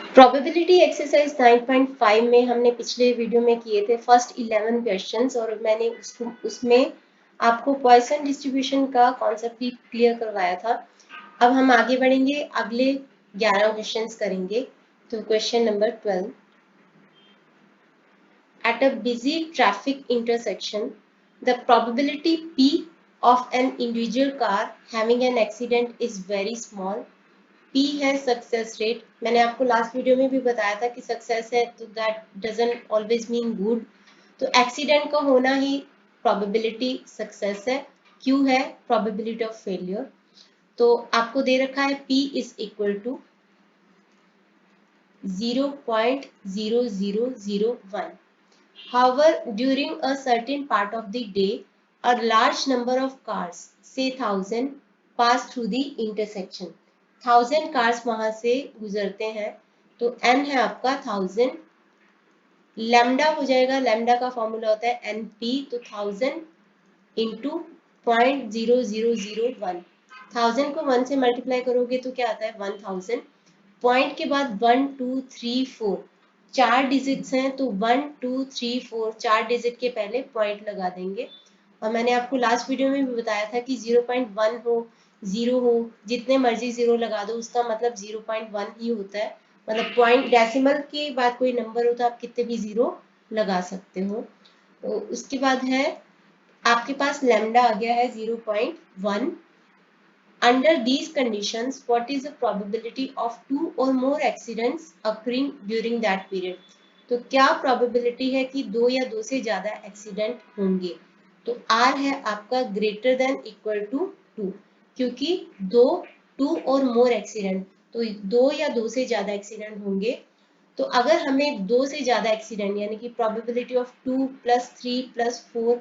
Probability exercise 9.5 में हमने पिछले वीडियो में किए थे फर्स्ट 11 क्वेश्चंस और मैंने उसमें आपको पॉइसन डिस्ट्रीब्यूशन का कॉन्सेप्ट भी क्लियर करवाया था। अब हम आगे बढ़ेंगे, अगले 11 क्वेश्चंस करेंगे। तो question number 12, at a busy traffic intersection the probability p of an individual car having an accident is very small. P है सक्सेस रेट। मैंने आपको लास्ट वीडियो में भी बताया था कि सक्सेस है तो that doesn't always mean good. तो एक्सीडेंट का होना ही प्रोबेबिलिटी सक्सेस है। Q है प्रोबेबिलिटी ऑफ फेलियर। तो आपको दे रखा है P is equal to 0.0001. However, during a certain part of the day, a large number of cars, say 1000, pass through the intersection. 1000 cars वहां से गुजरते हैं, तो n है आपका 1000, लैम्डा हो जाएगा, लैम्डा का फॉर्मूला होता है np, तो 1000 इंटू 0.0001। 1000 को 1 से मल्टीप्लाई करोगे तो क्या आता है 1000। पॉइंट के बाद 1 2 3 4 4 डिजिट्स हैं, तो 1 2 3 4 4 डिजिट के पहले पॉइंट लगा देंगे। और मैंने आपको लास्ट वीडियो में भी बताया था कि 0.1 हो 0 हो जितने मर्जी 0 लगा दो उसका मतलब 0.1 ही होता है। मतलब पॉइंट डेसिमल के बाद कोई नंबर हो तो आप कितने भी 0 लगा सकते हो। तो उसके बाद है आपके पास लैम्डा आ गया है 0.1। Under these conditions, what is the probability of 2 or more accidents occurring during that period? तो क्या probability है कि 2 या 2 से ज्यादा एक्सीडेंट होंगे? तो R है आपका greater than equal to 2, क्योंकि 2 और more एक्सीडेंट, तो 2 या 2 से ज्यादा एक्सीडेंट होंगे। तो अगर हमें 2 से ज्यादा एक्सीडेंट यानी कि probability of 2 + 3 + 4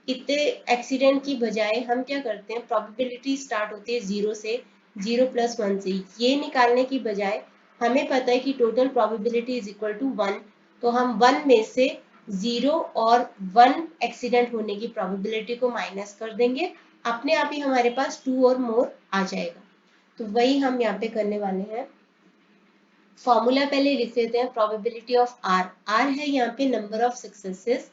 इतने एक्सीडेंट की बजाय हम क्या करते हैं, प्रोबेबिलिटी स्टार्ट होती है 0 से, 0 + 1 से। ये निकालने की बजाय हमें पता है कि total probability is equal to 1, तो हम 1 में से 0 और 1 एक्सीडेंट होने की प्रोबेबिलिटी को माइनस कर देंगे, अपने आप ही हमारे पास 2 और मोर आ जाएगा। तो वही हम यहाँ पे करने वाले हैं। फॉर्मूला पहले लिख लेते हैं, प्रोबेबिलिटी ऑफ आर। आर है यहाँ पे number of successes,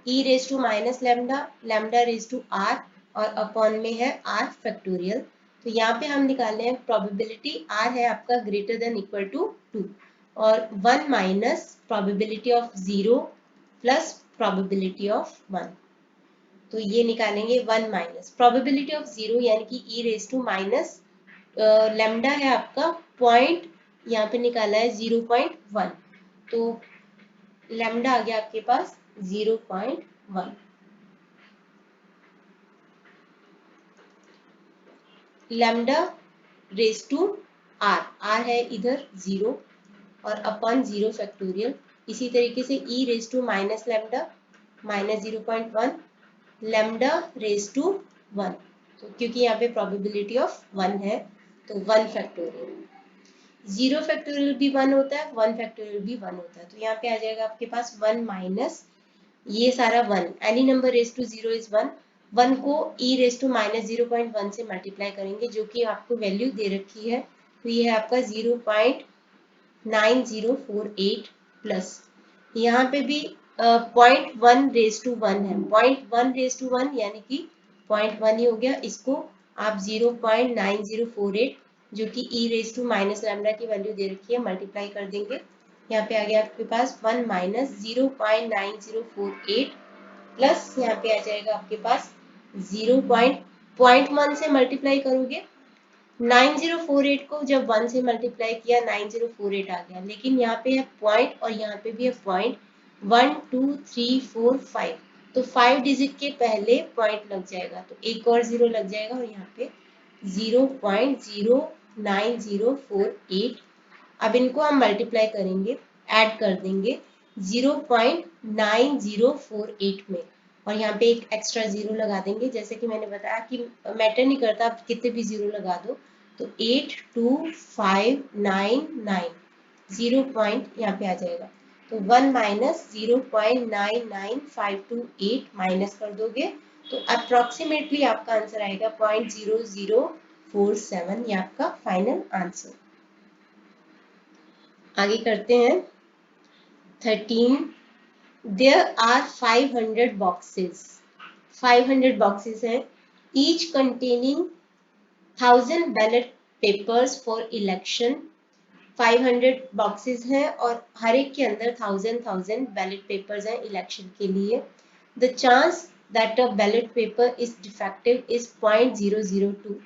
e raise to minus lambda, lambda raise to r और अपॉन में है आर फैक्टोरियल। तो यहाँ पे हम निकालने हैं प्रोबेबिलिटी, आर है आपका ग्रेटर देन इक्वल टू 2 और 1 minus probability of 0 plus probability of 1। तो ये निकालेंगे 1 माइनस प्रोबेबिलिटी ऑफ 0 यानी कि e raise to minus lambda है आपका पॉइंट, यहाँ पे निकाला है 0.1, तो लैम्डा आ गया आपके पास 0.1। Lambda raise to r, r है इधर 0 और अपॉन 0 फैक्टोरियल। इसी तरीके से e raise to minus lambda minus 0.1 lambda raise to 1, तो क्योंकि यहाँ पे प्रोबेबिलिटी ऑफ 1 है तो 1 फैक्टोरियल। 0 फैक्टोरियल भी 1 होता है, 1 फैक्टोरियल भी 1 होता है, तो यहाँ पे आ जाएगा आपके पास 1 माइनस ये सारा 1, any number raise to 0 is 1, 1 को e रेज टू माइनस 0.1 से मल्टीप्लाई करेंगे जो कि आपको वैल्यू दे रखी है, तो ये है आपका 0.9048 प्लस यहाँ पे भी 0.1 रेज टू 1 है, 0.1 रेज टू 1 यानी कि 0.1 ही हो गया। इसको आप 0.9048 जो कि e raise to minus lambda की वैल्यू दे रखी है मल्टीप्लाई कर देंगे। यहाँ पे आ गया आपके पास 1 माइनस 0.9048 प्लस यहाँ पे आ जाएगा आपके पास 0.1 से मल्टीप्लाई करोगे 9048 को जब 1 से मल्टीप्लाई किया 9048 आ गया, लेकिन यहाँ पे है पॉइंट और यहाँ पे भी है पॉइंट, 1 2 3 4 5, तो 5 डिजिट के पहले पॉइंट लग जाएगा, तो एक और 0 लग जाएगा और यहाँ पे 0.09048। अब इनको हम मल्टीप्लाई करेंगे, ऐड कर देंगे 0.9048 में और यहाँ पे एक एक्स्ट्रा 0 लगा देंगे। जैसे कि मैंने बताया कि मैटर नहीं करता आप कितने भी 0 लगा दो, तो 82599 0 पॉइंट यहाँ पे आ जाएगा, तो 1 माइनस 0.99528 माइनस कर दोगे तो अप्रोक्सीमेटली आपका आंसर आएगा 0.0047, ये आपका फाइनल आंसर। आगे करते हैं 13. There are 500 boxes. 500 boxes हैं, each containing 1000 ballot papers for election. 500 boxes हैं और हर एक के अंदर 1000 ballot papers हैं इलेक्शन के लिए. The chance that a ballot paper is defective is 0.002.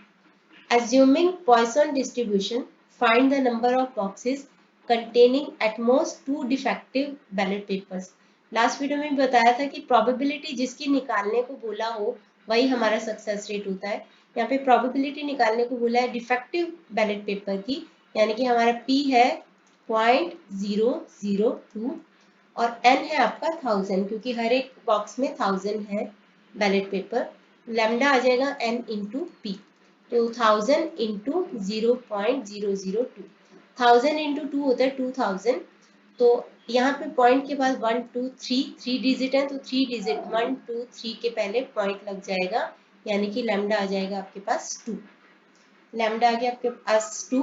Assuming Poisson distribution, find the number of boxes containing at most 2 defective ballot papers. Last video में बताया था कि प्रोबेबिलिटी जिसकी निकालने को बोला हो वही हमारा सक्सेस रेट होता है. यहाँ पे प्रोबेबिलिटी निकालने को बोला है डिफेक्टिव बैलेट पेपर की, यानी कि हमारा P है 0.002 और N है आपका 1000 क्योंकि हर एक बॉक्स में 1000 है बैलेट पेपर. लैम्डा आ जाएगा N इंटू P. तो 1000 इंटू 0.002, 1000 इंटू 2 होता है 2000. तो यहाँ पे पॉइंट के बाद 1 2 3 डिजिट है तो 3 डिजिट 1 2 3 के पहले पॉइंट लग जाएगा, यानी कि लैम्डा आ जाएगा आपके पास 2. लैम्डा आ गया आपके पास 2.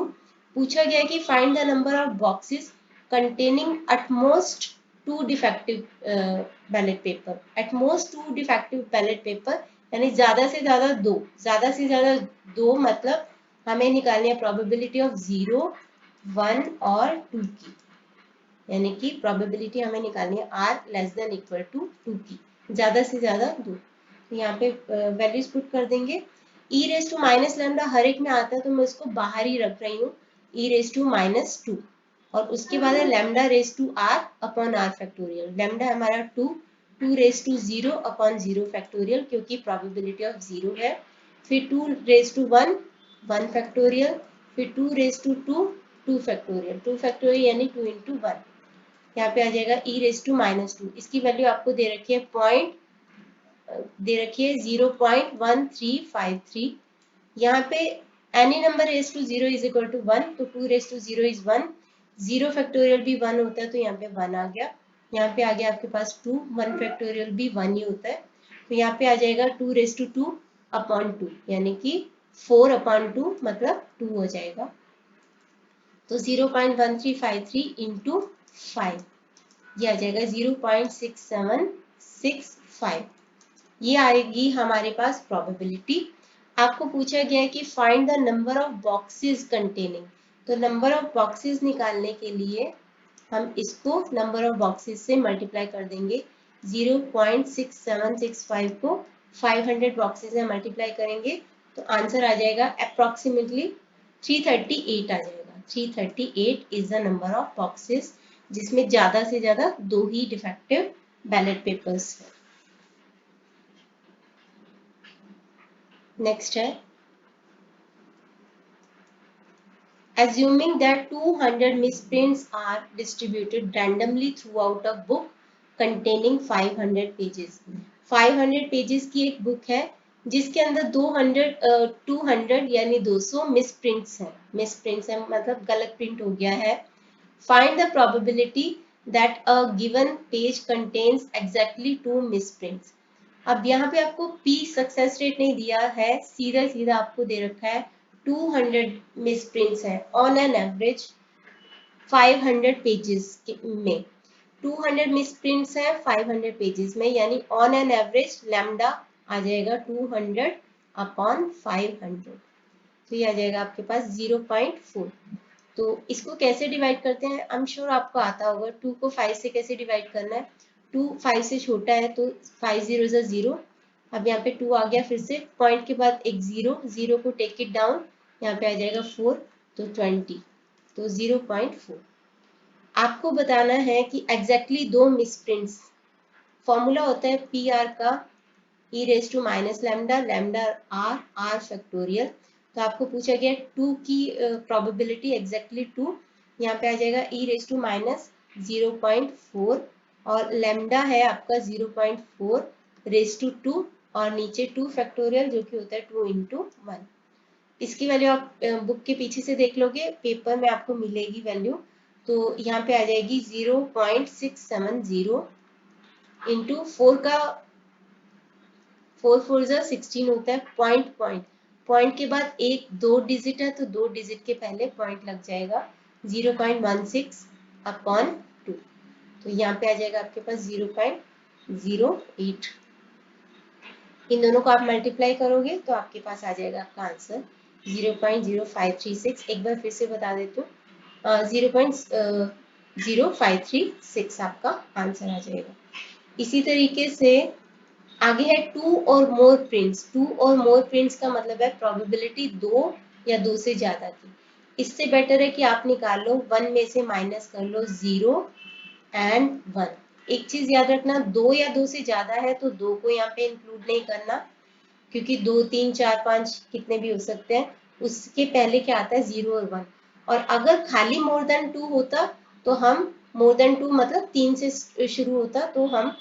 पूछा गया कि find the number of boxes containing at most 2 defective ballot paper. At most 2 defective ballot paper यानी ज्यादा से ज्यादा दो मतलब हमें निकालनी है प्रोबेबिलिटी ऑफ 0 1 और 2 की, यानी कि प्रोबेबिलिटी हमें निकालनी है r less than equal to 2 की, ज्यादा से ज्यादा 2. तो यहाँ पे वैल्यूज पुट कर देंगे. e raise to minus lambda हर एक में आता है तो मैं उसको बाहर ही रख रही हूँ, e रेस टू -2 और उसके बाद है lambda raise to r upon r factorial. Lambda हमारा 2 रेस टू 0 अपॉन 0 फैक्टोरियल क्योंकि प्रोबेबिलिटी ऑफ 0 है. फिर 2 रेस टू 1 फैक्टोरियल. फिर 2 रेस टू 2 फैक्टोरियल यानी 2 इंटू 1. यहाँ पे आ जाएगा e रेस टू -2. इसकी वैल्यू आपको दे रखी है दे रखी है 0.1353. यहाँ पे any number raise to 0 is equal to 1 तो 2 रेस टू 0 इज 1. 0 फैक्टोरियल भी 1 होता है तो यहाँ पे 1 आ गया. यहाँ पे आ गया आपके पास 2. 1 फैक्टोरियल भी 1 ही होता है तो यहाँ पे आ जाएगा 2 रेस टू 2 अपॉन 2 यानी कि 4 अपॉन 2 मतलब 2 हो जाएगा. तो 0.1353 इंटू 5 ये आ जाएगा 0.6765. ये आएगी हमारे पास प्रोबेबिलिटी. आपको पूछा गया है कि find the number of boxes containing. तो नंबर ऑफ बॉक्सेस निकालने के लिए हम इसको नंबर ऑफ बॉक्सेस से मल्टीप्लाई कर देंगे. 0.6765 को 500 बॉक्सेस में मल्टीप्लाई करेंगे तो आंसर आ जाएगा अप्रोक्सीमेटली 338 आ जाएगा. 338 is the number of boxes जिसमें ज्यादा से ज्यादा 2 ही डिफेक्टिव बैलेट पेपर्स है. नेक्स्ट है assuming that 200 misprints are distributed randomly throughout a book containing 500 pages. 500 pages की एक बुक है जिसके अंदर 200 यानी 200 मिसप्रिंट्स हैं. मिसप्रिंट्स है मतलब गलत प्रिंट हो गया है. Find the probability that a given page contains exactly 2 misprints. अब यहाँ पे आपको P सक्सेस रेट नहीं दिया है, सीधा आपको दे रखा है 200 मिसप्रिंट्स है ऑन एन एवरेज 500 पेजेस में. 200 मिसप्रिंट्स है 500 पेजेस में यानी ऑन एन एवरेज लैम्डा आ जाएगा 200 अपॉन 500. तो ये आ जाएगा आपके पास 0.4. तो इसको कैसे डिवाइड करते हैं आई एम श्योर आपको आता होगा. 2 को 5 से कैसे डिवाइड करना है. 2 5 से छोटा है तो 5 0 0. अब यहाँ पे 2 आ गया, फिर से पॉइंट के बाद एक 0 को टेक इट डाउन, यहाँ पे आ जाएगा 4 तो 20 तो 0.4. आपको बताना है कि एग्जैक्टली 2 मिसप्रिंट्स. फॉर्मूला होता है पी आर का e raise to minus lambda lambda r factorial. तो आपको पूछा गया 2 की प्रोबेबिलिटी एग्जैक्टली 2. यहाँ पे आ जाएगा e रेस टू माइनस 0.4 और लैम्डा है आपका 0.4 रेस टू 2 और नीचे 2 फैक्टोरियल जो कि होता है 2 इंटू 1. इसकी वैल्यू आप बुक के पीछे से देख लोगे, पेपर में आपको मिलेगी वैल्यू. तो यहाँ पे आ जाएगी 0.670 इंटू 4 का 4 4 16 होता है. पॉइंट के बाद एक 2 डिजिट है तो 2 डिजिट के पहले पॉइंट लग जाएगा 0.16 अपॉन 2। तो यहाँ पे आ जाएगा आपके पास 0.08। इन दोनों को आप मल्टीप्लाई करोगे तो आपके पास आ जाएगा आपका आंसर 0.0536। एक बार फिर से बता देती हूँ, 0.0536 आपका आंसर आ जाएगा। इसी तरीके से आगे है टू और मोर प्रिंट्स। टू और मोर प्रिंट्स का मतलब है प्रोबेबिलिटी दो या दो से ज्यादा की। इससे बेटर है कि आप निकाल लो, वन में से माइनस कर लो 0 एंड 1। एक चीज याद रखना, दो या दो से ज्यादा है तो दो को यहाँ पे इंक्लूड नहीं करना, क्योंकि 2 3 4 5 कितने भी हो सकते हैं। उसके पहले क्या आता है 0 और 1। और अगर खाली मोर देन 2 होता तो हम मोर देन 2 मतलब 3 से शुरू होता तो हम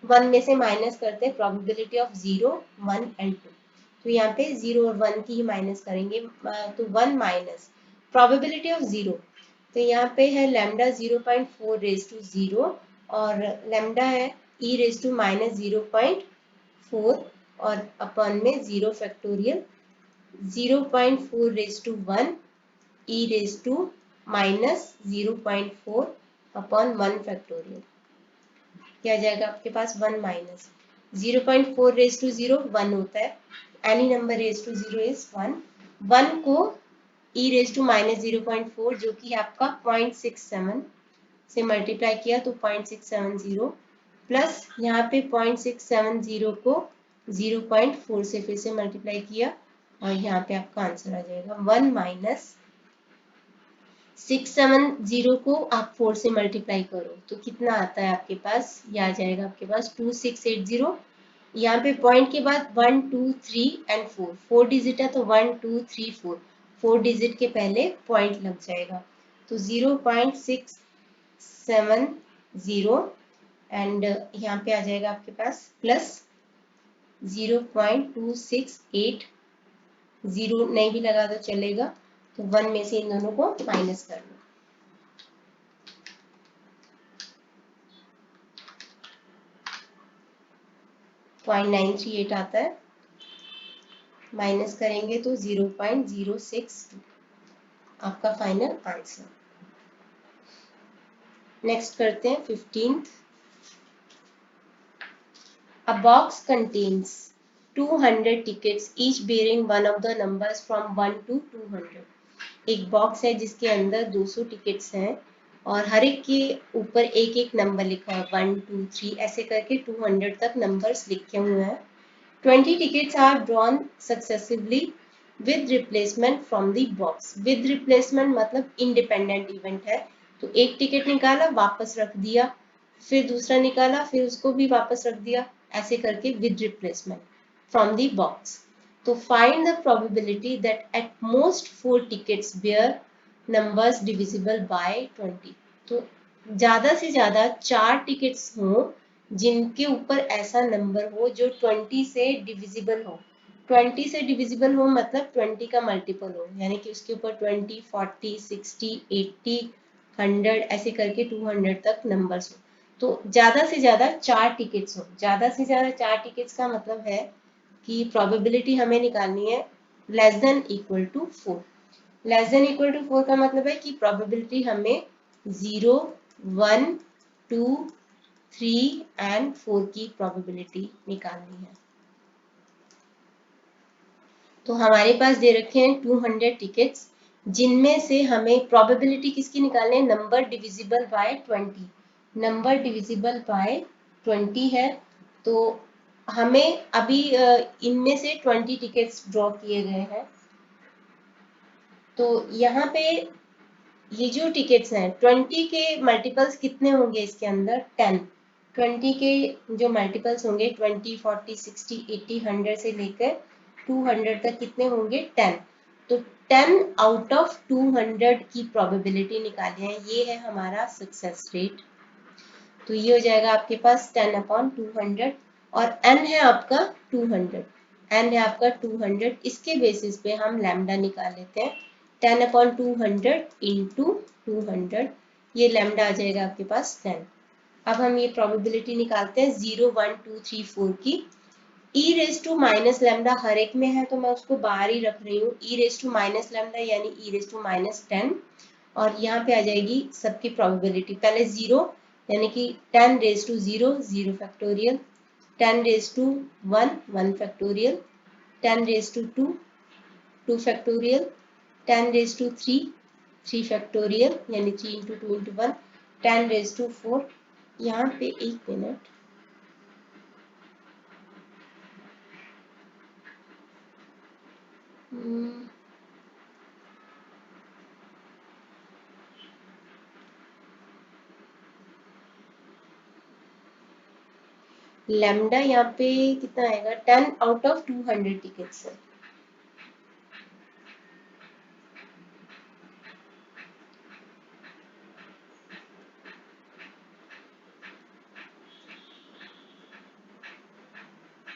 1 में से माइनस करते हैं प्रोबेबिलिटी ऑफ 0 1 एंड 2। तो यहाँ पे 0 और 1 की ही माइनस करेंगे, तो 1 माइनस प्रोबेबिलिटी ऑफ 0। तो यहाँ पे है लैम्डा 0.4 रेज टू 0 और लैम्डा है e रेज टू माइनस 0.4 और अपन में 0 factorial 0.4 raise to 1 e raise to minus 0.4 upon 1 factorial. क्या जाएगा आपके पास 1 माइनस 0.4 रेज टू 0 1 होता है, any number raise to 0 is 1। 1 को e रेज टू माइनस 0.4 जो कि आपका 0.67 से मल्टीप्लाई किया तो 0.670 प्लस यहाँ पे 0.670 को 0.4 से फिर से मल्टीप्लाई किया और यहाँ पे आपका आंसर आ जाएगा 1 माइनस 670 को आप 4 से मल्टीप्लाई करो तो कितना आता है आपके पास, ये आ जाएगा आपके पास 2680। यहाँ पे पॉइंट के बाद 1 2 3 एंड 4, 4 डिजिट है तो 1 2 3 4, 4 डिजिट के पहले पॉइंट लग जाएगा तो 0.670 एंड यहाँ पे आ जाएगा आपके पास प्लस 0.268। 0 नहीं भी लगा तो चलेगा, तो 1 में से इन दोनों को माइनस कर लो। .938 आता है, माइनस करेंगे तो 0.062 आपका फाइनल आंसर। नेक्स्ट करते हैं 15th। A box contains 200 tickets each bearing one of the numbers from 1 to 200। एक बॉक्स है जिसके अंदर 200 टिकट्स हैं और हर एक के ऊपर एक एक नंबर लिखा है 1 2 3 ऐसे करके 200 तक नंबर्स लिखे हुए हैं। 20 tickets are drawn successively with replacement from the box। with replacement मतलब इंडिपेंडेंट इवेंट है, तो एक टिकट निकाला वापस रख दिया, फिर दूसरा निकाला फिर उसको भी वापस रख दिया, ऐसे करके with replacement from the box। तो find the probability that at most 4 tickets bear numbers divisible by 20। तो ज्यादा से ज्यादा 4 टिकट्स हों जिनके ऊपर ऐसा नंबर हो जो 20 से डिविजिबल हो। 20 से डिविजिबल हो मतलब 20 का मल्टीपल हो, यानी कि उसके ऊपर 20 40 60 80 100 ऐसे करके 200 तक नंबर्स हो। तो ज्यादा से ज्यादा 4 टिकट्स हो। ज्यादा से ज्यादा 4 टिकट्स का मतलब है कि प्रोबेबिलिटी हमें निकालनी है less than equal to 4। Less than equal to 4 का मतलब है कि प्रोबेबिलिटी हमें 0 1 2 3 एंड 4 की प्रोबेबिलिटी निकालनी है। तो हमारे पास दे रखे हैं 200 टिकट्स जिनमें से हमें प्रोबेबिलिटी किसकी निकालनी है, number divisible by 20। Number divisible by 20 है, तो हमें अभी इनमें से 20 टिकट्स ड्रॉ किए गए हैं। तो यहाँ पे ये जो टिकट्स हैं 20 के मल्टीपल्स कितने होंगे इसके अंदर 10। 20 के जो मल्टीपल्स होंगे 20 40 60 80 100 से लेकर 200 तक कितने होंगे 10। तो 10 आउट ऑफ 200 की प्रोबेबिलिटी निकाली है, ये है हमारा सक्सेस रेट। तो ये हो जाएगा आपके पास 10/200 और n है आपका 200। n है आपका 200, इसके बेसिस पे हम लैम्डा निकाल लेते हैं 10/200 इंटू 200, ये लैम्डा आ जाएगा आपके पास 10। अब हम ये प्रोबेबिलिटी निकालते हैं 0 1 2 3 4 की। e raise to minus lambda हर एक में है तो मैं उसको बाहर ही रख रही हूँ। e raise to minus lambda यानी e रेज टू माइनस 10 और यहाँ पे आ जाएगी सबकी प्रोबेबिलिटी। पहले 0 यानी कि 10 raise to 0 0 factorial, 10 raise to 1 1 factorial, 10 raise to 2 2 factorial, 10 raise to 3 3 factorial यानी 3 इंटू 2 इंटू 1, 10 रेज टू 4। यहाँ पे एक मिनट, लैम्डा यहाँ पे कितना आएगा, 10 आउट ऑफ 200 टिकट्स है।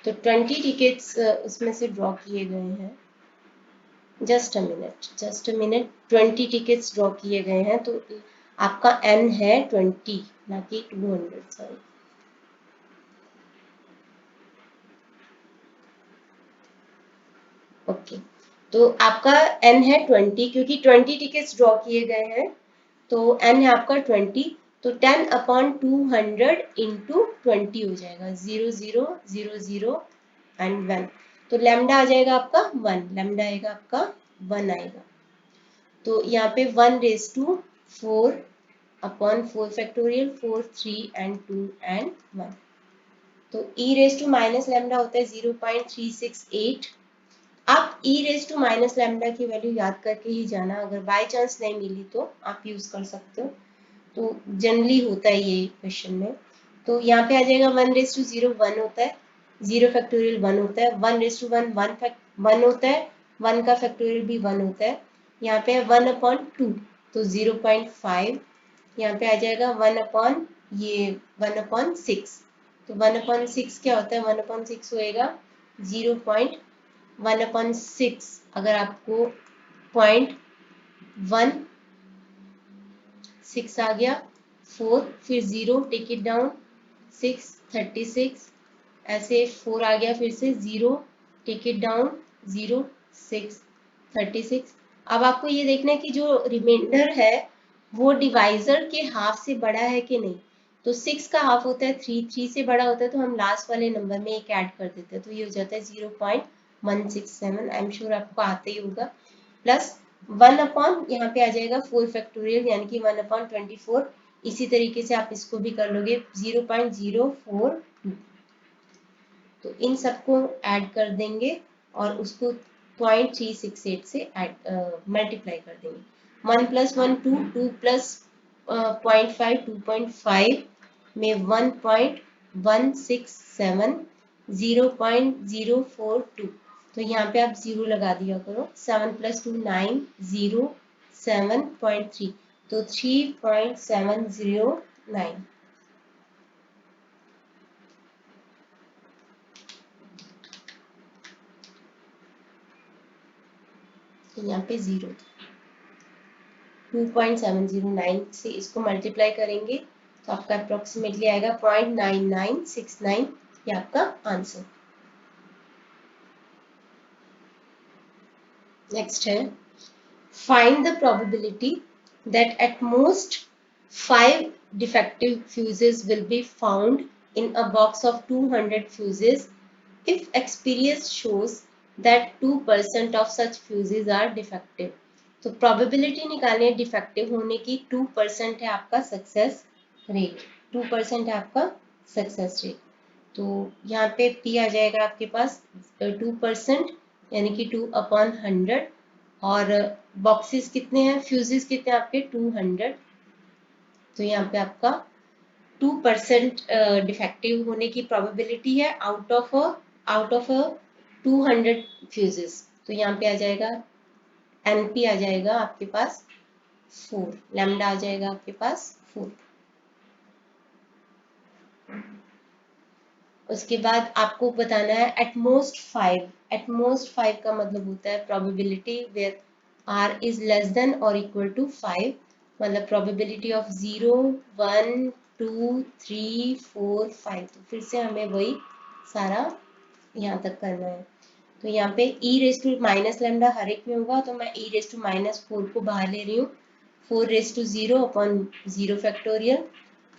तो 20 टिकट्स उसमें से ड्रॉ किए गए हैं। Just a minute, 20 tickets draw किए गए हैं, तो आपका n है 20 ना कि 200, सॉरी। ओके, तो आपका n है 20 क्योंकि 20 टिकट्स ड्रॉ किए गए हैं, तो n है आपका 20, तो 10 अपॉन 200 इंटू 20 हो जाएगा, 0 0 0 0 एंड 1। तो लैम्डा आ जाएगा आपका 1, लैम्डा आएगा आपका 1 आएगा। तो यहाँ पे 1 raise to 4 upon 4 factorial, 4 3 and 2 and 1। तो e raise to minus lambda होता है 0.368। आप e raise to minus lambda की वैल्यू याद करके ही जाना, अगर बाय चांस नहीं मिली तो आप यूज कर सकते हो, तो जनरली होता है ये क्वेश्चन में। तो यहाँ पे आ जाएगा 1 रेज टू 0 1 होता है, 0 फैक्टोरियल 1 होता है, 1 रेज टू 1 1 होता है, 1 का फैक्टोरियल भी 1 होता है। यहाँ पे 1 अपॉन 2 तो 0.5, यहाँ पे आ जाएगा 1 अपॉन ये 1 अपॉन 6, तो 1 अपॉन 6 क्या होता है, 1 अपॉन 6 होएगा 0.1 अपॉन 6। अगर आपको 0.1 6 आ गया, 4 फिर 0 टेक इट डाउन 6 36, ऐसे 4 आ गया फिर से 0 टेक इट डाउन 0 6 36। अब आपको ये देखना है कि जो रिमाइंडर है वो डिवाइजर के हाफ से बड़ा है कि नहीं। तो 6 का हाफ होता है 3, 3 से बड़ा होता है तो हम लास्ट वाले नंबर में एक ऐड कर देते हैं, तो ये हो जाता है 0.167। आई एम श्योर आपको आते ही होगा। प्लस 1 अपॉन यहाँ पे आ जाएगा 4 फैक्टोरियल यानी कि 1 अपॉन 24। इसी तरीके से आप इसको भी कर लोगे 0.042। तो इन सबको ऐड कर देंगे और उसको 0.368 से मल्टीप्लाई कर देंगे। 1 प्लस 1 2, 2 प्लस 0.5 2.5 में 1.167 0.042। तो यहाँ पे आप 0 लगा दिया करो, 7 प्लस 2 9 0 7.3, तो 3.709। तो यहाँ पे 0 2.709 से इसको मल्टीप्लाई करेंगे तो आपका अप्रोक्सीमेटली आएगा 0.9969, ये आपका आंसर। नेक्स्ट है, find the probability that at most 5 defective fuses will be found in a box of 200 fuses if experience shows that 2% of such fuses are defective। तो प्रोबेबिलिटी निकालनी है डिफेक्टिव होने की, 2% है आपका सक्सेस रेट, 2% है आपका सक्सेस रेट। तो यहाँ पे P आ जाएगा आपके पास 2% यानी कि 2 अपॉन 100, और बॉक्सेस कितने हैं, फ्यूजेस कितने हैं आपके 200। तो यहाँ पे आपका 2% डिफेक्टिव होने की प्रोबेबिलिटी है आउट ऑफ 200 फ्यूजेस। तो यहाँ पे आ जाएगा NP आ जाएगा आपके पास 4, लैम्डा आ जाएगा आपके पास 4। उसके बाद आपको बताना है एटमोस्ट 5। एटमोस्ट 5 का मतलब होता है probability where r is less than और इक्वल टू 5, मतलब प्रोबेबिलिटी ऑफ 0 1 2 3 4 5। तो फिर से हमें वही सारा यहाँ तक करना है। तो यहाँ पे e raise to minus lambda हर एक में होगा, तो मैं e रेज टू माइनस 4 को बाहर ले रही हूँ, 4 raise to 0 upon 0 factorial,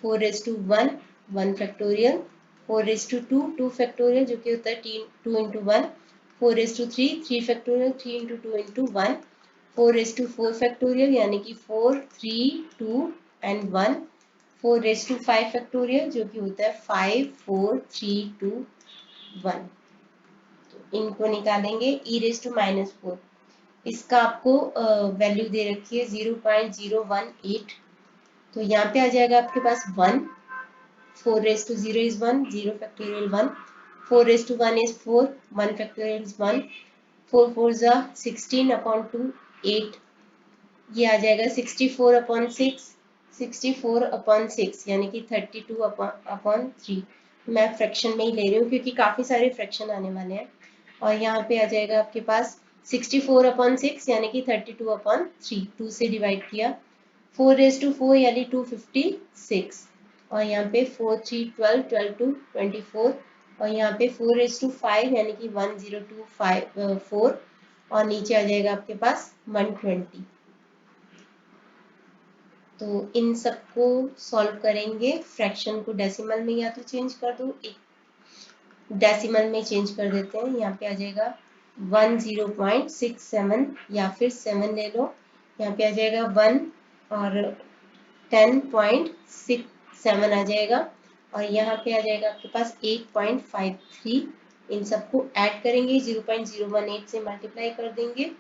4 raise to 1 1 factorial, 4 raise to 2 2 factorial जो कि होता है 2 into 1, 4 raise to 3 3 factorial 3 into 2 into 1, 4 raise to 4 factorial यानी कि 4 3 2 एंड 1, 4 रेज टू 5 फैक्टोरियल जो कि होता है 5 4 3 2 1। इनको निकालेंगे e रेज टू -4, इसका आपको वैल्यू दे रखी है 0.018, तो यहाँ पे आ जाएगा आपके पास 1, 4 raise to 0 is 1, 0 factorial 1, 4 raise to 1 is 4, 1 factorial is 1, 4 4 जा 16 अपॉन 2 8, ये आ जाएगा 64 अपॉन 6, 64 अपॉन 6 यानी कि 32 अपॉन 3। मैं फ्रैक्शन में ही ले रही हूँ क्योंकि काफ़ी सारे फ्रैक्शन आने वाले हैं। और यहाँ पे आ जाएगा आपके पास 64 अपॉन 6 यानी कि 32 अपॉन 3, 2 से डिवाइड किया, 4 रेज टू 4 यानी 256, और यहाँ पे 4 3 12 12 2 24, और यहाँ पे 4 रेज टू 5 यानी कि 1025 और नीचे आ जाएगा आपके पास 120। तो इन सबको सॉल्व करेंगे, फ्रैक्शन को डेसिमल में या तो चेंज कर दो, एक डेसिमल में चेंज कर देते हैं, यहाँ पे आ जाएगा 10.67 या फिर 7 ले लो, यहाँ पे आ जाएगा 1 और 10.67 आ जाएगा, और यहाँ पे आ जाएगा आपके पास 8.53। इन सबको ऐड करेंगे, 0.018 से मल्टीप्लाई कर देंगे,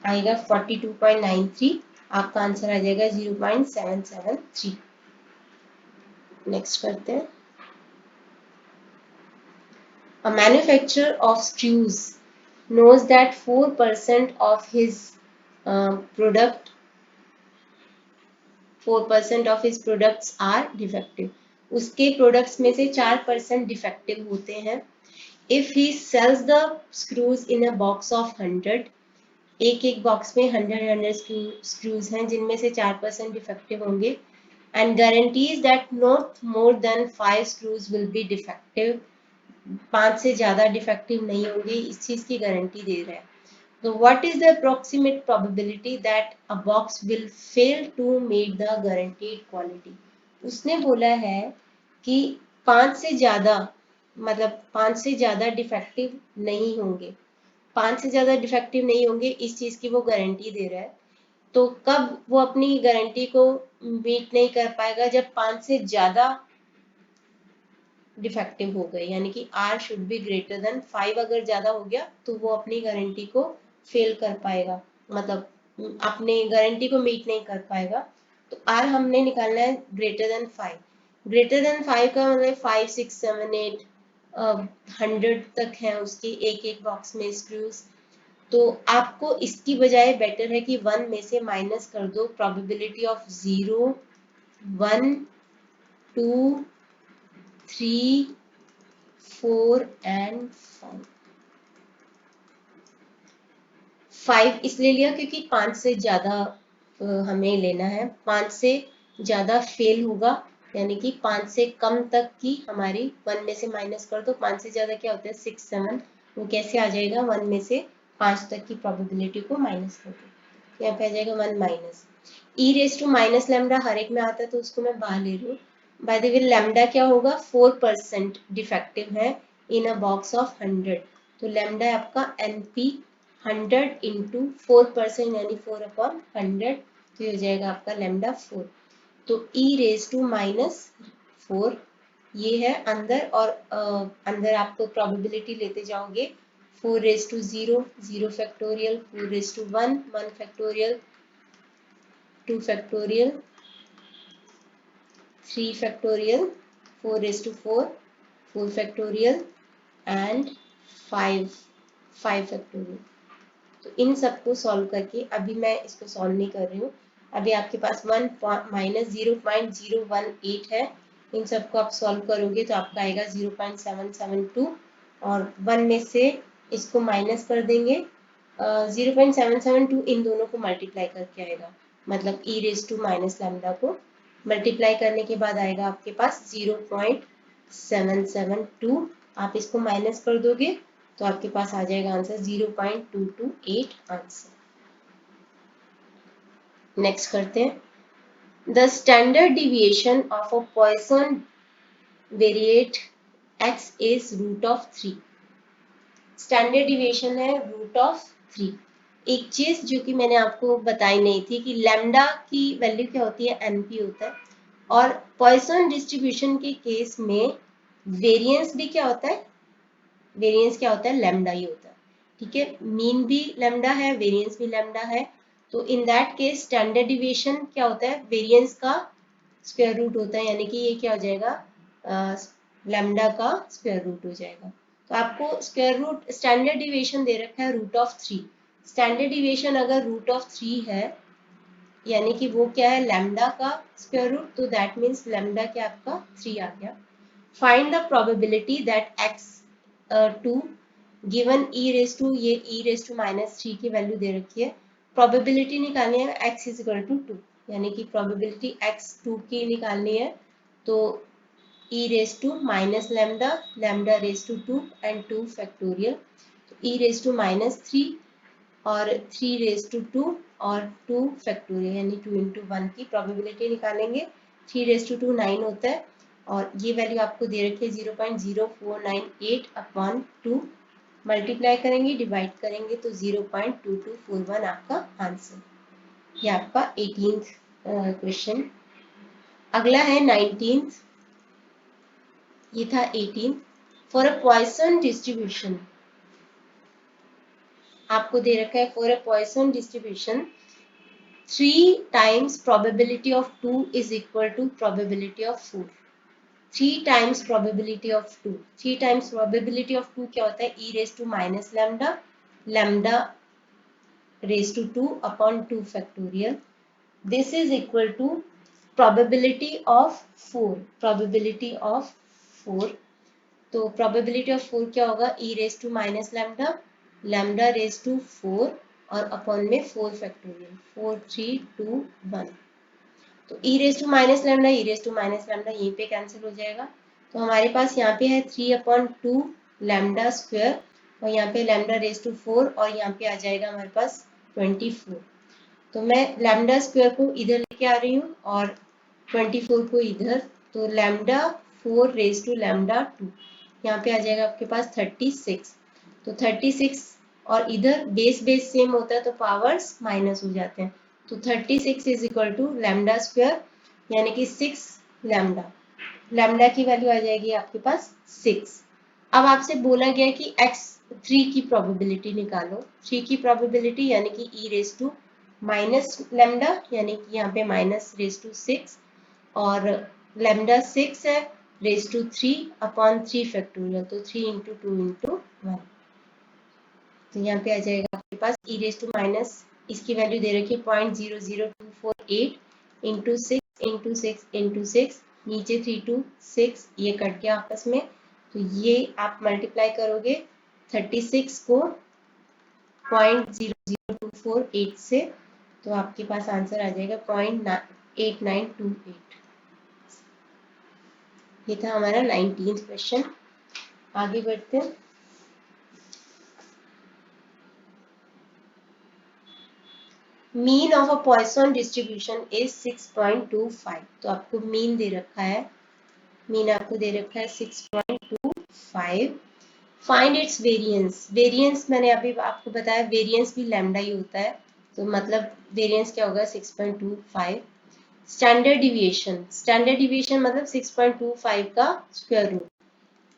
आएगा 42.93, आपका आंसर आ जाएगा 0.773। नेक्स्ट करते हैं। A manufacturer of screws knows that 4% of his product 4% of his products are defective. उसके प्रोडक्ट्स में से 4% डिफेक्टिव होते हैं। If he sells the screws in a box of 100, एक एक बॉक्स में 100 स्क्रूज हैं जिनमें से 4% डिफेक्टिव होंगे, and guarantees that not more than 5 screws will be defective, 5 से ज़्यादा डिफेक्टिव नहीं होंगे, इस चीज़ की गारंटी दे रहा है। तो what is the approximate probability that a box will fail to meet the guaranteed quality? उसने बोला है कि 5 से ज़्यादा, मतलब 5 से ज़्यादा डिफेक्टिव नहीं होंगे, 5 से ज़्यादा डिफेक्टिव नहीं होंगे, इस चीज़ की वो गारंटी दे रहा है। तो कब वो अपनी गारंटी को मीट नहीं कर पाएगा? जब 5 से ज़्यादा डिफेक्टिव हो गए, यानी कि R should be greater than 5 अगर ज़्यादा हो गया तो वो अपनी गारंटी को फेल कर पाएगा, मतलब अपने गारंटी को मीट नहीं कर पाएगा। तो R हमने निकालना है ग्रेटर देन 5, ग्रेटर देन 5 का मतलब 5 6 7 8 100 तक है उसके एक एक बॉक्स में स्क्रूज। तो आपको इसकी बजाय बेटर है कि 1 में से माइनस कर दो प्रोबेबिलिटी ऑफ 0 1 2 3 4 एंड 5 इसलिए लिया क्योंकि 5 से ज़्यादा हमें लेना है, 5 से ज़्यादा फेल होगा, यानी कि 5 से कम तक की हमारी 1 में से माइनस कर दो, 5 से ज़्यादा क्या होता है 6 7, वो कैसे आ जाएगा 1 में से 5 तक की प्रोबेबिलिटी को माइनस कर दो, यहाँ पे आ जाएगा 1 माइनस e raise to minus lambda, हर एक में आता है तो उसको मैं बाहर ले रही हूँ। बाय द वे लैम्डा क्या होगा, 4% डिफेक्टिव है इन अ बॉक्स ऑफ 100, तो लैम्डा आपका NP 100 इंटू 4% यानी 4 अपॉन 100, तो ये हो जाएगा आपका लैम्डा 4। तो e रेज टू -4 ये है अंदर, और अंदर आपको प्रोबेबिलिटी लेते जाओगे, 4 raise to 0 0 factorial, 4 raise to 1 1 factorial, 2 factorial, 3 factorial, 4 raise to 4 4 factorial and 5 factorial. तो इन सबको सॉल्व करके, अभी मैं इसको सॉल्व नहीं कर रही हूँ, अभी आपके पास 1 माइनस 0.018 है, इन सबको आप सॉल्व करोगे तो आपका आएगा 0.772, और 1 में से इसको माइनस कर देंगे, 0.772 इन दोनों को मल्टीप्लाई करके आएगा, मतलब ई रेज टू माइनस लैम्डा को मल्टीप्लाई करने के बाद आएगा आपके पास 0.772, आप इसको माइनस कर दोगे तो आपके पास आ जाएगा आंसर 0.228 आंसर। नेक्स्ट करते हैं। The standard deviation of a Poisson variate x is root of 3। Standard deviation है रूट ऑफ 3। एक चीज जो कि मैंने आपको बताई नहीं थी कि लैम्डा की वैल्यू क्या होती है, np होता है, और पॉइसन डिस्ट्रीब्यूशन के केस में वेरिएंस भी क्या होता है, वेरिएंस क्या होता है, लैम्डा ही होता है। ठीक है, मीन भी लैम्डा है, वेरिएंस भी लैम्डा है। तो in that case standard deviation क्या होता है, वेरिएंस का स्क्वायर रूट होता है, यानी कि ये क्या हो जाएगा, लैम्डा का स्क्वायर रूट हो जाएगा। तो आपको स्क्वायर रूट स्टैंडर्ड डिविएशन दे रखा है रूट ऑफ 3। स्टैंडर्ड डिविएशन अगर रूट ऑफ 3 है, यानी कि वो क्या है, लैम्डा का स्क्वायर रूट, तो दैट मीन्स लैम्डा क्या आपका 3 आ गया। Find the probability that x 2 given e raise to, ये e रेस टू माइनस 3 की वैल्यू दे रखी है, प्रोबेबिलिटी निकालनी है x इज इक्वल टू 2, यानी कि प्रोबेबिलिटी x 2 की निकालनी है। तो e raise to minus lambda, lambda raise to 2 and 2 factorial, तो e रेस टू माइनस 3 और 3 रेस टू 2 और 2 फैक्टोरियल, यानी 2 इंटू 1 की प्रोबेबिलिटी निकालेंगे। 3 रेस टू 2 9 होता है, और ये वैल्यू आपको दे रखी है 0.0498 अपॉन 2। मल्टीप्लाई करेंगे, डिवाइड करेंगे, तो 0.2241 आपका आंसर। ये आपका 18th क्वेश्चन। अगला है 19th, ये था 18th। For a Poisson distribution आपको दे रखा है, for a Poisson distribution 3 times probability of 2 is equal to probability of 4। 3 times probability of 2, 3 times probability of 2 क्या होता है, e raised to minus lambda, lambda raised to 2 upon 2 factorial, this is equal to probability of 4, probability of 4। तो probability of 4 क्या होगा, e raised to minus lambda, lambda raised to 4 और upon में 4 factorial, 4 3 2 1। तो e raise to minus lambda, e raise to minus lambda यहीं पे cancel हो जाएगा। तो हमारे पास यहाँ पे है 3/2 लैम्डा स्क्वायर, और यहाँ पे लैम्डा रेस टू 4, और यहाँ पे आ जाएगा हमारे पास 24। तो मैं लैम्डा स्क्वायर को इधर लेके आ रही हूँ और 24 को इधर, तो लैम्डा 4 रेस टू लैम्डा 2, यहाँ पे आ जाएगा आपके पास 36। तो 36 और इधर बेस बेस सेम होता है तो पावर्स माइनस हो जाते हैं, तो 36 is equal to lambda square, यानी कि 6 लैम्डा, लैम्डा की वैल्यू आ जाएगी आपके पास 6। अब आपसे बोला गया कि x3 की प्रोबेबिलिटी निकालो, 3 की प्रोबेबिलिटी यानी कि e raise to minus lambda, यानी कि यहाँ पे माइनस रेस टू 6, और लैम्डा 6 है, रेस टू 3 अपॉन 3 फैक्टोरियल, तो 3 इंटू 2 इंटू 1। तो यहाँ पे आ जाएगा आपके पास e रेस टू माइनस, इसकी वैल्यू दे रखी है 0.00248 इंटू 6 इंटू 6 इंटू 6, नीचे 3 2 6, ये कट गया आपस में, तो ये आप मल्टीप्लाई करोगे 36 को 0.00248 से, तो आपके पास आंसर आ जाएगा 0.8928। ये था हमारा 19th क्वेश्चन। आगे बढ़ते हैं। Mean of a Poisson distribution is 6.25। तो आपको मीन दे रखा है, मीन आपको दे रखा है 6.25। फाइंड इट्स वेरिएंस, वेरिएंस मैंने अभी आपको बताया वेरिएंस भी लैम्डा ही होता है, तो मतलब वेरिएंस क्या होगा 6.25। स्टैंडर्ड डिविएशन, स्टैंडर्ड डिविएशन मतलब 6.25 का स्क्वायर रूट।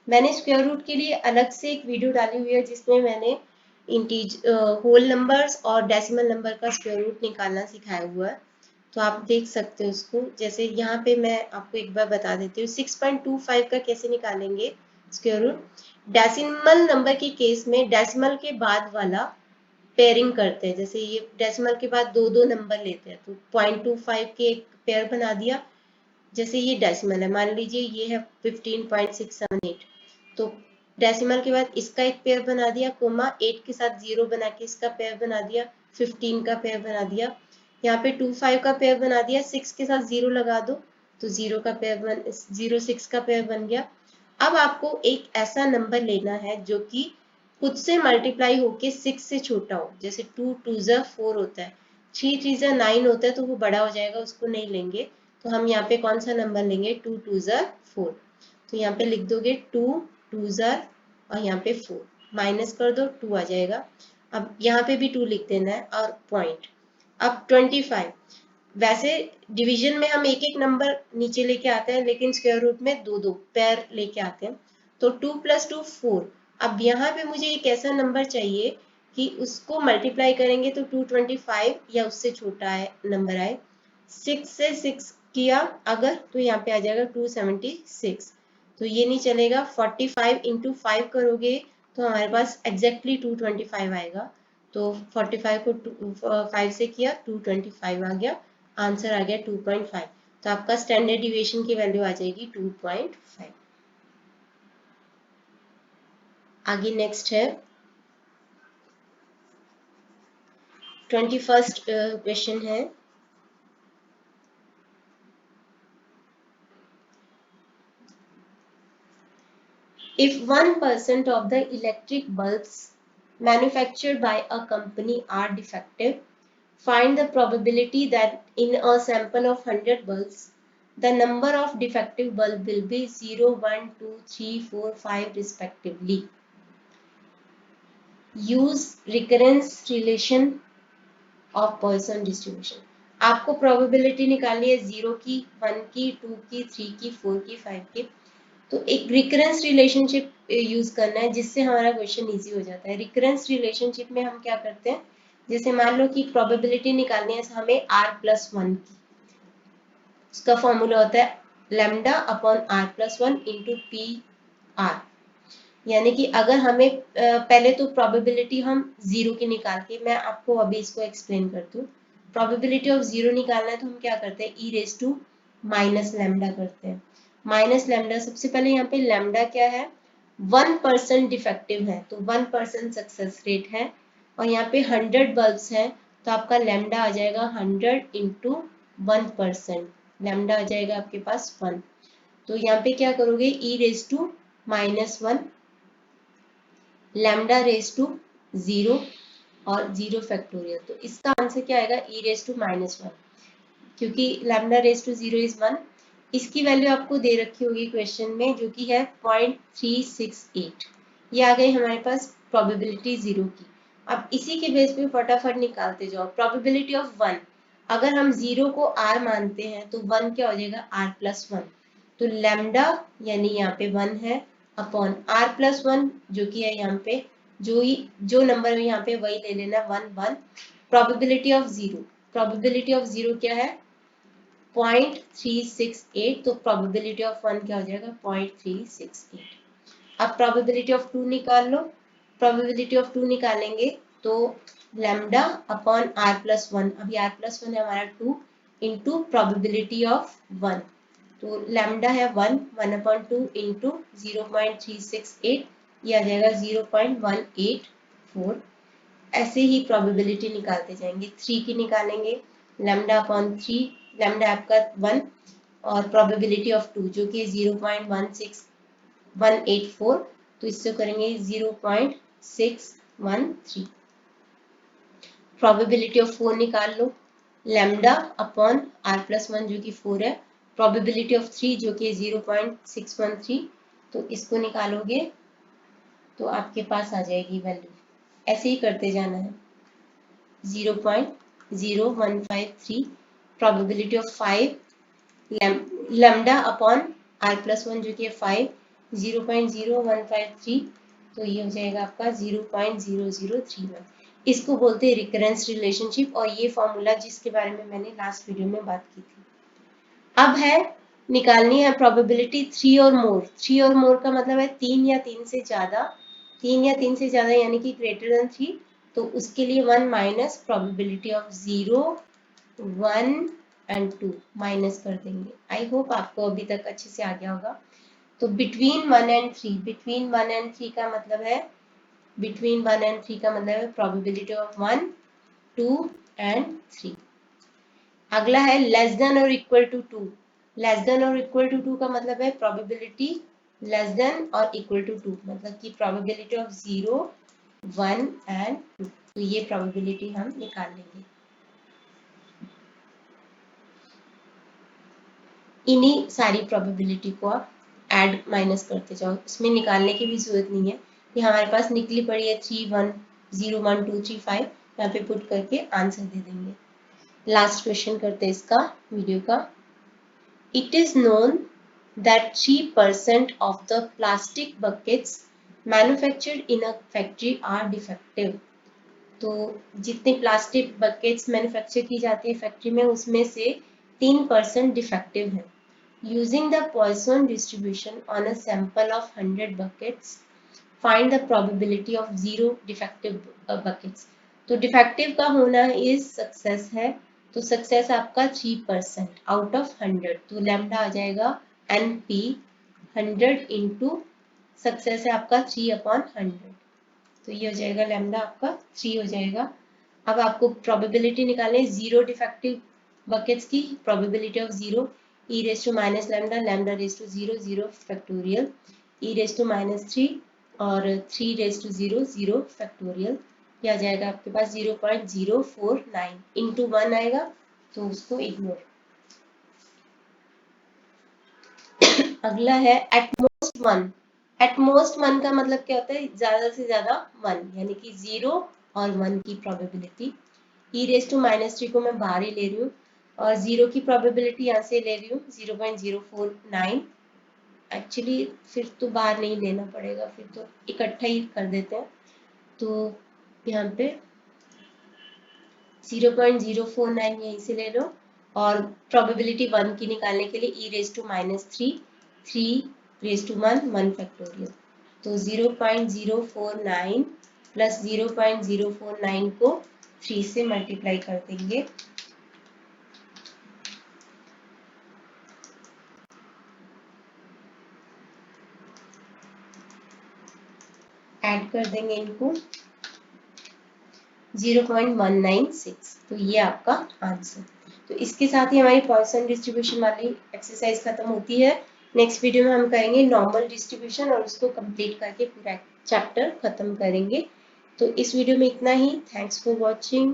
मैंने स्क्वायर रूट के लिए अलग से एक वीडियो डाली हुई है जिसमें मैंने होल नंबर्स और डेसिमल नंबर का स्क्वायर रूट निकालना सिखाया हुआ है, तो आप देख सकते हो उसको। जैसे यहाँ पे मैं आपको एक बार बता देती हूँ 6.25 का कैसे निकालेंगे स्क्वायर रूट। डेसिमल नंबर के केस में डेसिमल के बाद वाला पेयरिंग करते हैं, जैसे ये डेसिमल के बाद दो दो नंबर लेते हैं, तो 0.25 के एक पेयर बना दिया। जैसे ये डेसिमल है, मान लीजिए ये है 15.678, तो डेसिमल के बाद इसका एक पेयर बना दिया, कोमा 8 के साथ 0 बना के इसका पेयर बना दिया, 15 का पेयर बना दिया, यहाँ पे 25 का पेयर बना दिया, 6 के साथ 0 लगा दो, तो 0 का पेयर 06 का पेयर बन गया। अब आपको एक ऐसा नंबर लेना है जो कि खुद से मल्टीप्लाई होके 6 से छोटा हो, जैसे 2 2 4 होता है, 3 3 9 होता है तो वो बड़ा हो जाएगा, उसको नहीं लेंगे। तो हम यहाँ पे कौन सा नंबर लेंगे, 2 2 4। तो यहाँ पे लिख दोगे 2 2 और यहाँ पे 4 माइनस कर दो, 2 आ जाएगा। अब यहाँ पे भी 2 लिख देना है और पॉइंट। अब 25, वैसे डिवीजन में हम एक एक नंबर नीचे लेके आते हैं, लेकिन स्क्वायर रूट में दो दो पैर लेके आते हैं। तो 2 + 2 4। अब यहाँ पे मुझे एक ऐसा नंबर चाहिए कि उसको मल्टीप्लाई करेंगे तो 225 या उससे छोटा है नंबर आए। 6 से 6 किया अगर, तो यहाँ पे आ जाएगा 276। तो ये नहीं चलेगा। 45 × 5 करोगे तो हमारे पास एग्जैक्टली 225 आएगा। तो 45 को 5 से किया, 225 आ गया। आंसर आ गया 2.5। तो आपका स्टैंडर्ड डिविएशन की वैल्यू आ जाएगी 2.5। आगे नेक्स्ट है 21st क्वेश्चन है। If 1% of the electric bulbs manufactured by a company are defective, find the probability that in a sample of 100 bulbs, the number of defective bulb will be 0, 1, 2, 3, 4, 5 respectively. Use recurrence relation of Poisson distribution. आपको probability निकालनी है 0 की, 1 की, 2 की, 3 की, 4 की, 5 की। तो एक रिकरेंस रिलेशनशिप यूज करना है जिससे हमारा क्वेश्चन इजी हो जाता है। रिकरेंस रिलेशनशिप में हम क्या करते हैं, जैसे मान लो कि प्रोबेबिलिटी निकालनी है हमें r+1 की, उसका फॉर्मूला होता है λ/r+1 × PR। यानी कि अगर हमें पहले तो प्रोबेबिलिटी हम 0 की निकाल के, मैं आपको अभी इसको एक्सप्लेन करती हूँ। प्रोबेबिलिटी ऑफ 0 निकालना है तो हम क्या करते हैं, e⁻λ करते हैं। माइनस लैम्डा, सबसे पहले यहाँ पे लैम्डा क्या है, 1% डिफेक्टिव है तो 1% सक्सेस रेट है। और यहाँ पे 100 बल्ब्स हैं तो आपका लैम्डा आ जाएगा 100 × 1%। लैम्डा आ जाएगा आपके पास 1। तो यहाँ पे क्या करोगे, e⁻⁻1 लैम्डा रेज टू 0 और 0 फैक्टोरियल। तो इसका आंसर क्या आएगा, e⁻⁻1, क्योंकि लैम्डा रेज टू 0 इज 1। इसकी वैल्यू आपको दे रखी होगी क्वेश्चन में, जो कि है 0.368। ये आ गई हमारे पास प्रोबेबिलिटी 0 की। अब इसी के बेस पे फटाफट निकालते जाओ। प्रोबेबिलिटी ऑफ 1, अगर हम 0 को r मानते हैं तो 1 क्या हो जाएगा, r+1। तो लैम्डा यानी यहाँ पे 1 है अपॉन r+1 जो कि है यहाँ पे, जो नंबर यहाँ पे वही ले लेना, 1 1। प्रोबेबिलिटी ऑफ 0, प्रोबेबिलिटी ऑफ 0 क्या है, 0.368। तो प्रोबेबिलिटी ऑफ 1 क्या हो जाएगा, 0.368। अब प्रोबेबिलिटी ऑफ 2 निकाल लो। प्रोबेबिलिटी ऑफ 2 निकालेंगे तो लैम्डा अपॉन r+1, अभी r+1 है हमारा 2 इंटू प्रोबेबिलिटी ऑफ 1। तो लैम्डा है 1, 1/2 इंटू 0.368, ये आ जाएगा 0.184। ऐसे ही प्रोबेबिलिटी निकालते जाएंगे। 3 की निकालेंगे, लैम्डा अपॉन 3, लैम्डा आपका 1 और प्रोबेबिलिटी ऑफ 2 जो कि 0.16184, तो इससे करेंगे 0.613। प्रोबेबिलिटी ऑफ 4 निकाल लो, लैम्डा अपॉन r+1 जो कि 4 है, प्रोबेबिलिटी ऑफ 3 जो कि 0.613। तो इसको निकालोगे तो आपके पास आ जाएगी वैल्यू। ऐसे ही करते जाना है, 0.0153। Probability of 5, lambda upon r+1 जो कि है 5, 0.0153। तो ये हो जाएगा आपका 0.0031। इसको बोलते हैं रिकरेंस रिलेशनशिप, और ये फॉर्मूला जिसके बारे में मैंने लास्ट वीडियो में बात की थी। अब है निकालनी है प्रोबेबिलिटी 3 और मोर। 3 और मोर का मतलब है 3 या 3 से ज्यादा, 3 या 3 से ज्यादा यानी कि ग्रेटर देन 3। तो उसके लिए 1 minus probability of 0, 1 and 2 minus कर देंगे। आई होप आपको अभी तक अच्छे से आ गया होगा। तो बिटवीन 1 एंड 3, बिटवीन 1 एंड 3 का मतलब है, बिटवीन 1 एंड 3 का मतलब है प्रोबेबिलिटी ऑफ 1, 2 एंड 3। अगला है लेस देन और इक्वल टू 2। लेस देन और इक्वल टू 2 का मतलब है प्रोबेबिलिटी लेस देन और इक्वल टू 2, मतलब कि प्रोबेबिलिटी ऑफ 0, 1 एंड 2। तो ये प्रोबेबिलिटी हम निकाल लेंगे। इन्हीं सारी प्रोबेबिलिटी को आप ऐड माइनस करते जाओ, इसमें निकालने की भी जरूरत नहीं है, ये हमारे पास निकली पड़ी है 3 1 0 1 2 3 5, यहाँ पे पुट करके आंसर दे देंगे। लास्ट क्वेश्चन करते हैं इसका वीडियो का। It is known that 3% of the plastic buckets manufactured in a factory are defective। तो जितने प्लास्टिक बकेट्स मैन्युफैक्चर की जाती है फैक्ट्री में, उसमें से 3% डिफेक्टिव है। Using the Poisson distribution on a sample of 100 buckets, find the probability of 0 defective buckets. तो डिफेक्टिव का होना इज सक्सेस है, तो सक्सेस आपका 3% आउट ऑफ 100, तो लैम्डा आ जाएगा NP 100 इंटू सक्सेस है आपका 3/100, तो ये हो जाएगा लैम्डा आपका 3 हो जाएगा। अब आपको प्रोबेबिलिटी निकालनी है 0 डिफेक्टिव बकेट्स की, probability of 0 e raise to minus lambda, lambda raise to 0 0 factorial, e raise to -3 और 3 रेज टू 0 0 फैक्टोरियल, ये आ जाएगा आपके पास 0.049 इंटू 1 आएगा, तो उसको इग्नोर। अगला है एटमोस्ट 1। एटमोस्ट 1 का मतलब क्या होता है, ज्यादा से ज्यादा 1, यानी कि 0 और 1 की प्रोबेबिलिटी। e रेज टू -3 को मैं बाहर ही ले रही हूँ और 0 की प्रोबेबिलिटी यहाँ से ले रही हूँ 0.049। एक्चुअली फिर तो बाहर नहीं लेना पड़ेगा, फिर तो इकट्ठा ही कर देते हैं, तो यहाँ पे 0.049 यहीं से ले लो, और प्रोबेबिलिटी 1 की निकालने के लिए e raise to -3 3 raise to 1 1 factorial, तो 0.049 प्लस 0.049 को 3 से मल्टीप्लाई कर देंगे, ऐड कर देंगे इनको 0.196, तो ये आपका आंसर। तो इसके साथ ही हमारी पॉइसन डिस्ट्रीब्यूशन वाली एक्सरसाइज खत्म होती है। नेक्स्ट वीडियो में हम करेंगे नॉर्मल डिस्ट्रीब्यूशन और उसको कंप्लीट करके पूरा चैप्टर खत्म करेंगे। तो इस वीडियो में इतना ही। Thanks for watching.